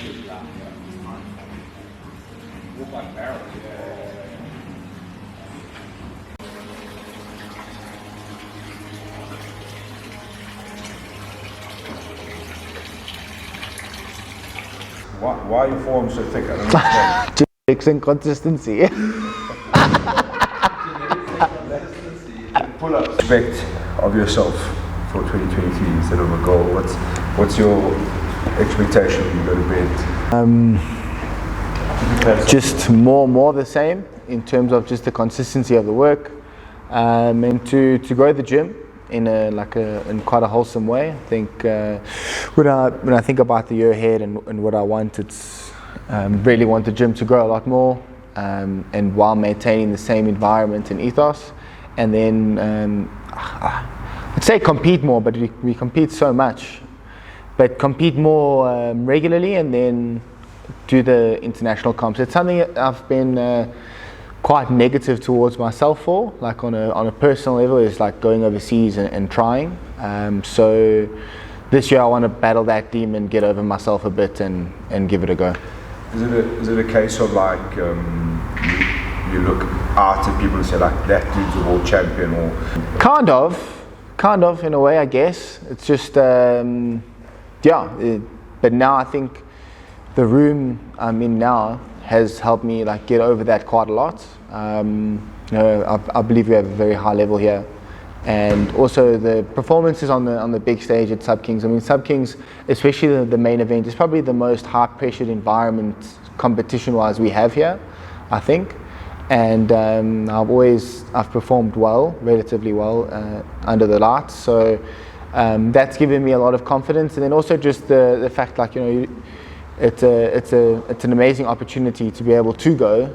Why are your forearms so thick? I don't understand. Genetics and consistency. Pull up. Expect of yourself for 2023 instead of a goal. What's your expectation when you go to bed? Just more the same in terms of just the consistency of the work, and to grow the gym in in quite a wholesome way. I think when I think about the year ahead and what I want, it's really want the gym to grow a lot more, and while maintaining the same environment and ethos, and then I'd say compete more, but we compete so much, but compete more regularly, and then do the international comps. It's something that I've been quite negative towards myself for, like on a personal level, is like going overseas and trying. So this year I want to battle that demon, get over myself a bit, and give it a go. Is it a case of like you look out at people and say like that dude's a world champion, or kind of in a way, I guess. It's just but now I think the room I'm in now has helped me like get over that quite a lot. I believe we have a very high level here, and also the performances on the big stage at Sub Kings. I mean, Sub Kings, especially the main event, is probably the most high pressured environment competition wise we have here, I think. And I've performed well, relatively well, under the lights. So that's given me a lot of confidence, and then also just the fact, like, it's an amazing opportunity to be able to go,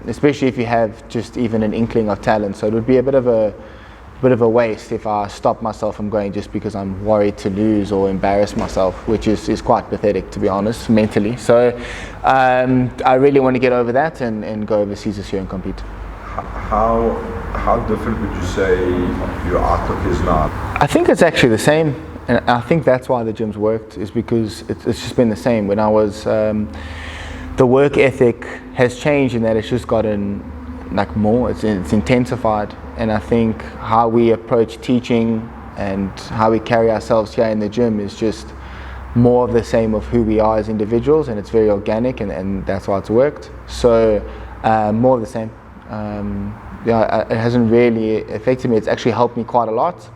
especially if you have just even an inkling of talent. So it would be a bit of a waste if I stop myself from going just because I'm worried to lose or embarrass myself, which is quite pathetic, to be honest, mentally. So I really want to get over that and go overseas this year and compete. How different would you say your outlook is now? I think it's actually the same. And I think that's why the gym's worked, is because it's just been the same. When I was, the work ethic has changed in that it's just gotten like more, it's intensified. And I think how we approach teaching and how we carry ourselves here in the gym is just more of the same of who we are as individuals, and it's very organic, and that's why it's worked. So more of the same. It hasn't really affected me. It's actually helped me quite a lot.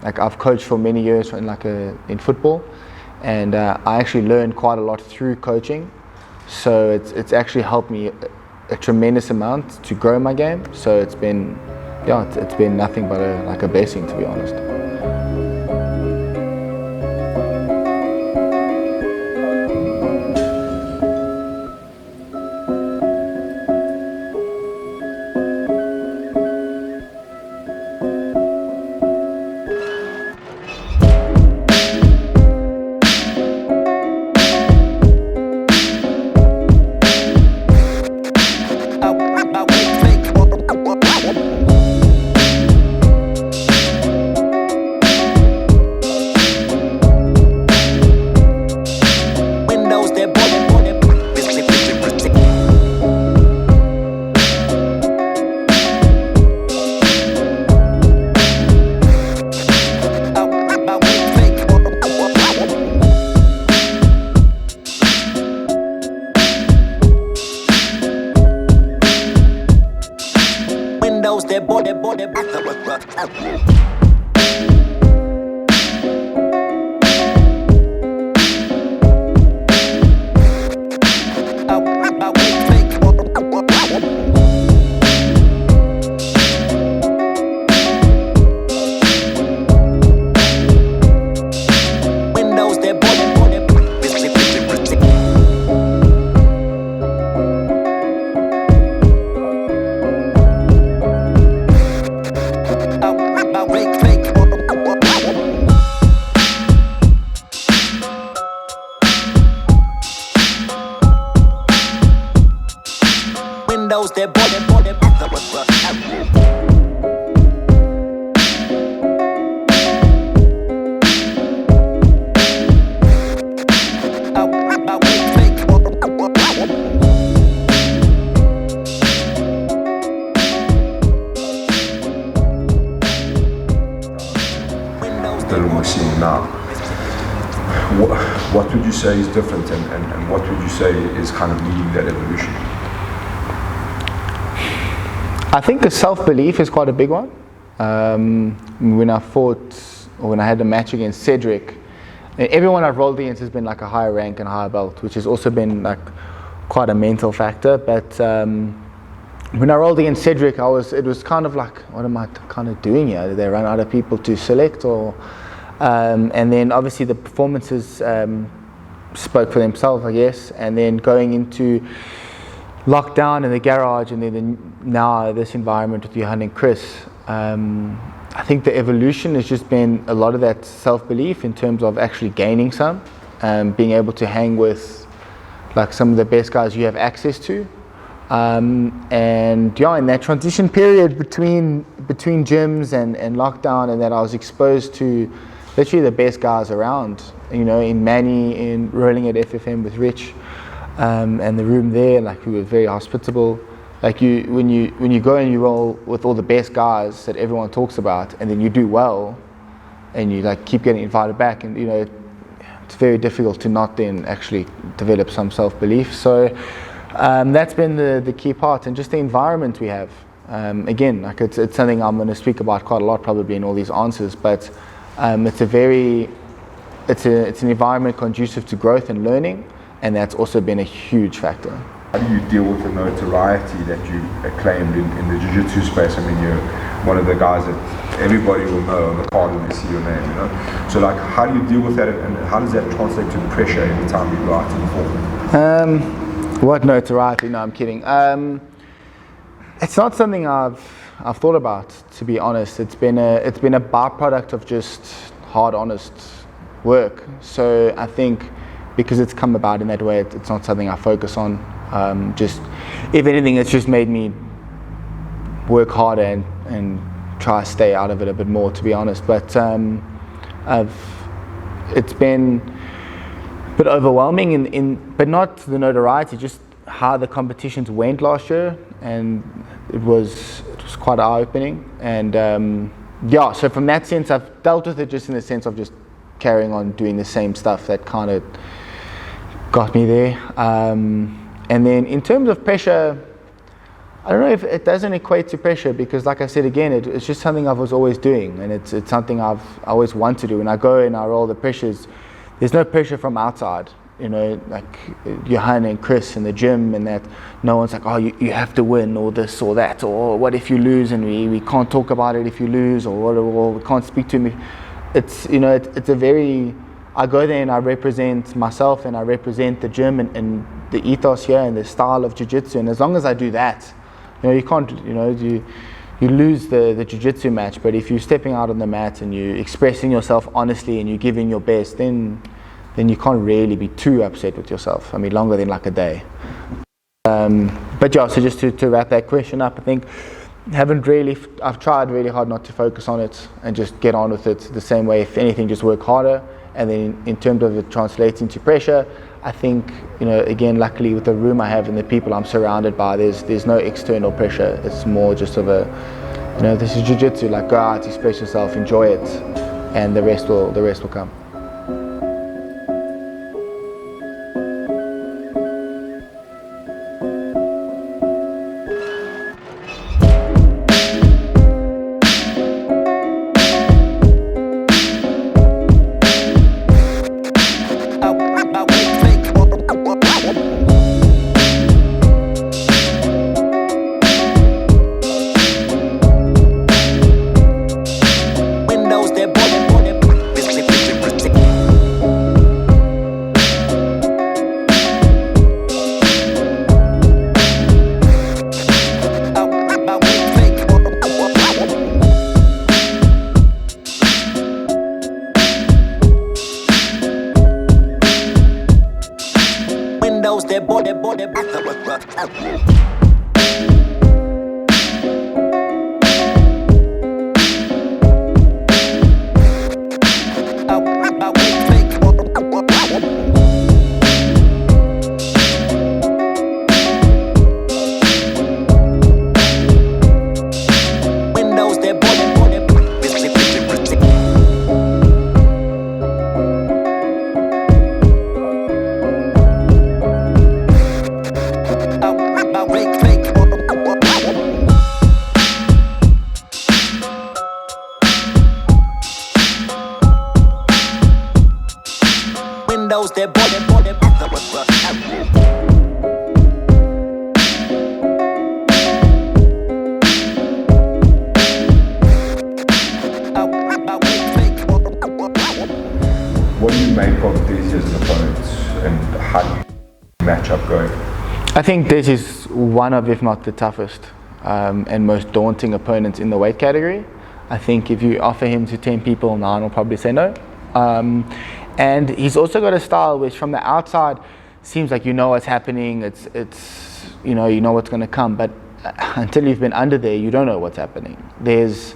Like I've coached for many years in football, and I actually learned quite a lot through coaching. So it's actually helped me a tremendous amount to grow my game. So it's been nothing but a blessing, to be honest. what would you say is different, and what would you say is kind of leading that evolution? I think the self-belief is quite a big one. When I had a match against Cedric, everyone I've rolled against has been like a higher rank and higher belt, which has also been like quite a mental factor. But when I rolled against Cedric, it was kind of like, what am I kind of doing here? Did they run out of people to select, or? And then obviously the performances spoke for themselves, I guess. And then going into lockdown in the garage, and then now this environment with Johan and Chris, I think the evolution has just been a lot of that self-belief in terms of actually gaining some, being able to hang with like some of the best guys you have access to, and yeah, in that transition period between gyms and lockdown, and that I was exposed to literally the best guys around, you know, in Manny, in rolling at FFM with Rich, and the room there, like we were very hospitable. Like when you go and you roll with all the best guys that everyone talks about, and then you do well, and you like keep getting invited back, and you know it's very difficult to not then actually develop some self-belief. So that's been the key part, and just the environment we have. Again, like it's something I'm going to speak about quite a lot probably in all these answers, but it's an environment conducive to growth and learning, and that's also been a huge factor. How do you deal with the notoriety that you acclaimed in the jiu-jitsu space? I mean, you're one of the guys that everybody will know on the card when they see your name, you know? So like, how do you deal with that, and how does that translate to pressure every time you go out to perform? What notoriety? No, I'm kidding. It's not something I've thought about, to be honest. It's been a byproduct of just hard, honest work. So I think because it's come about in that way, it's not something I focus on. Just, if anything, it's just made me work harder and try to stay out of it a bit more, to be honest. But it's been a bit overwhelming, but not the notoriety, just how the competitions went last year, and it was quite eye-opening. And yeah, so from that sense, I've dealt with it just in the sense of just carrying on doing the same stuff that kind of got me there. And then in terms of pressure, I don't know if it doesn't equate to pressure, because like I said again, it's just something I was always doing, and it's something I've always wanted to do. When I go and I roll the pressures, there's no pressure from outside, you know, like Johan and Chris in the gym, and that no one's like, oh, you have to win, or this or that, or what if you lose, and we can't talk about it if you lose, or we can't speak to me. It's, you know, it's a very, I go there and I represent myself, and I represent the gym and the ethos here and the style of jiu-jitsu, and as long as I do that, you know, you can't, you know, you lose the jiu-jitsu match, but if you're stepping out on the mat and you're expressing yourself honestly and you're giving your best, then you can't really be too upset with yourself. I mean, longer than like a day. But yeah, so just to wrap that question up, I think I've tried really hard not to focus on it and just get on with it the same way. If anything, just work harder. And then in terms of it translating to pressure, I think, you know, again, luckily with the room I have and the people I'm surrounded by, there's no external pressure. It's more just of a, you know, this is jiu-jitsu, like go out, express yourself, enjoy it, and the rest will come. What do you make of these as an opponent, and how do you match up going? I think this is one of, if not the toughest and most daunting opponents in the weight category. I think if you offer him to 10 people, 9 will probably say no. And he's also got a style which from the outside seems like you know what's happening, it's you know what's going to come, but until you've been under there, you don't know what's happening. There's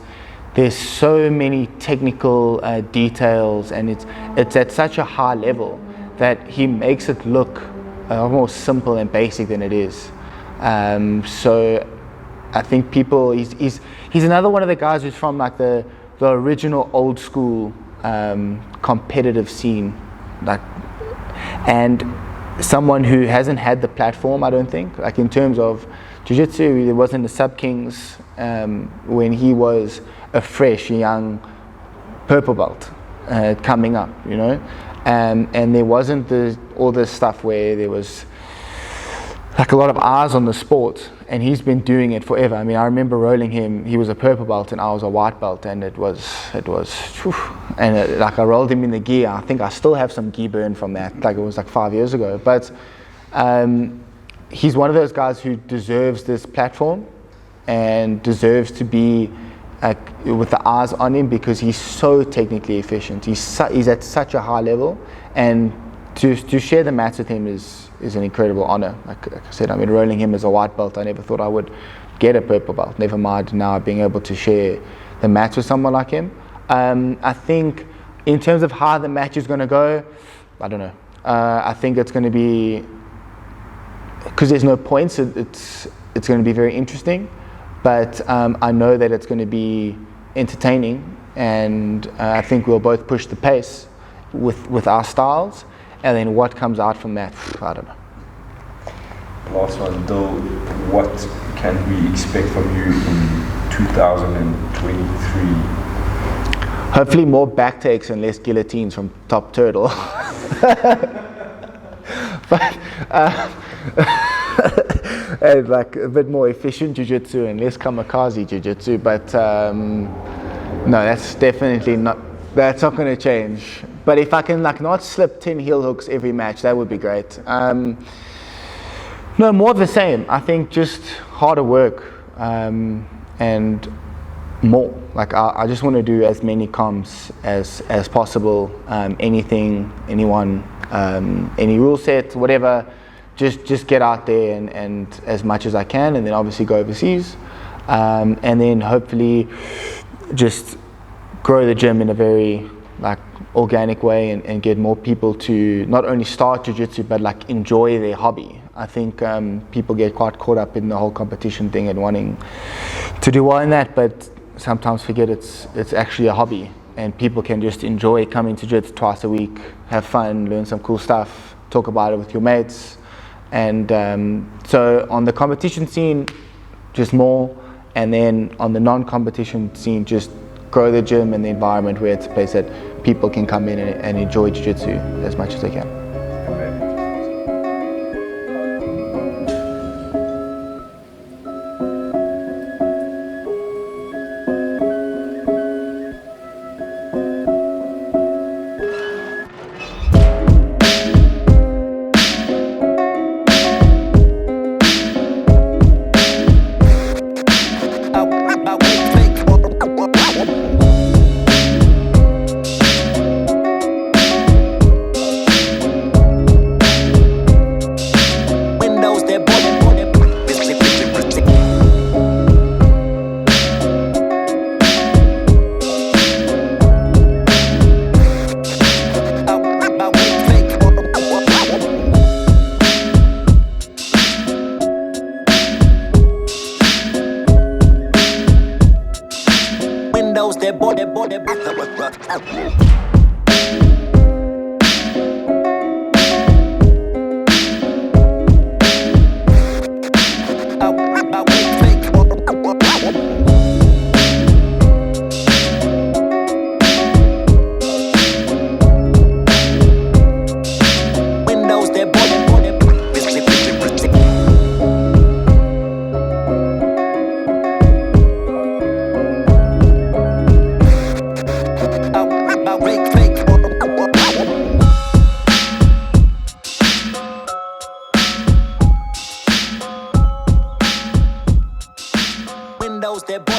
so many technical details, and it's at such a high level that he makes it look more simple and basic than it is. So I think people, he's another one of the guys who's from like the original old school competitive scene, like, and someone who hasn't had the platform, I don't think, like in terms of jiu-jitsu. There wasn't the Sub Kings when he was a fresh young purple belt coming up, you know, and there wasn't all this stuff where there was like a lot of eyes on the sport, and he's been doing it forever. I mean, I remember rolling him. He was a purple belt and I was a white belt, and it was whew, and like I rolled him in the gi. I think I still have some gi burn from that, like it was like 5 years ago. But he's one of those guys who deserves this platform and deserves to be with the eyes on him, because he's so technically efficient. He's at such a high level, and to share the mats with him is an incredible honor. Like I said, I mean, rolling him as a white belt, I never thought I would get a purple belt. Never mind now being able to share the mats with someone like him. I think in terms of how the match is going to go, I don't know. I think it's going to be, because there's no points, it's going to be very interesting. But I know that it's going to be entertaining, and I think we'll both push the pace with our styles, and then what comes out from that, I don't know. Last one, Dill, what can we expect from you in 2023? Hopefully more back takes and less guillotines from Top Turtle. But and like a bit more efficient jiu-jitsu and less kamikaze jiu-jitsu, but no, that's definitely not, that's not going to change. But if I can like not slip 10 heel hooks every match, that would be great. No, more of the same. I think just harder work and more. Like I just want to do as many comps as possible. Anything, anyone, any rule set, whatever. Just get out there and as much as I can, and then obviously go overseas, and then hopefully just grow the gym in a very like organic way, and get more people to not only start jiu-jitsu but like enjoy their hobby. I think people get quite caught up in the whole competition thing and wanting to do well in that, but sometimes forget it's actually a hobby, and people can just enjoy coming to jiu-jitsu twice a week, have fun, learn some cool stuff, talk about it with your mates. And so on the competition scene, just more, and then on the non-competition scene, just grow the gym and the environment where it's a place that people can come in and enjoy jiu-jitsu as much as they can. Epiosde.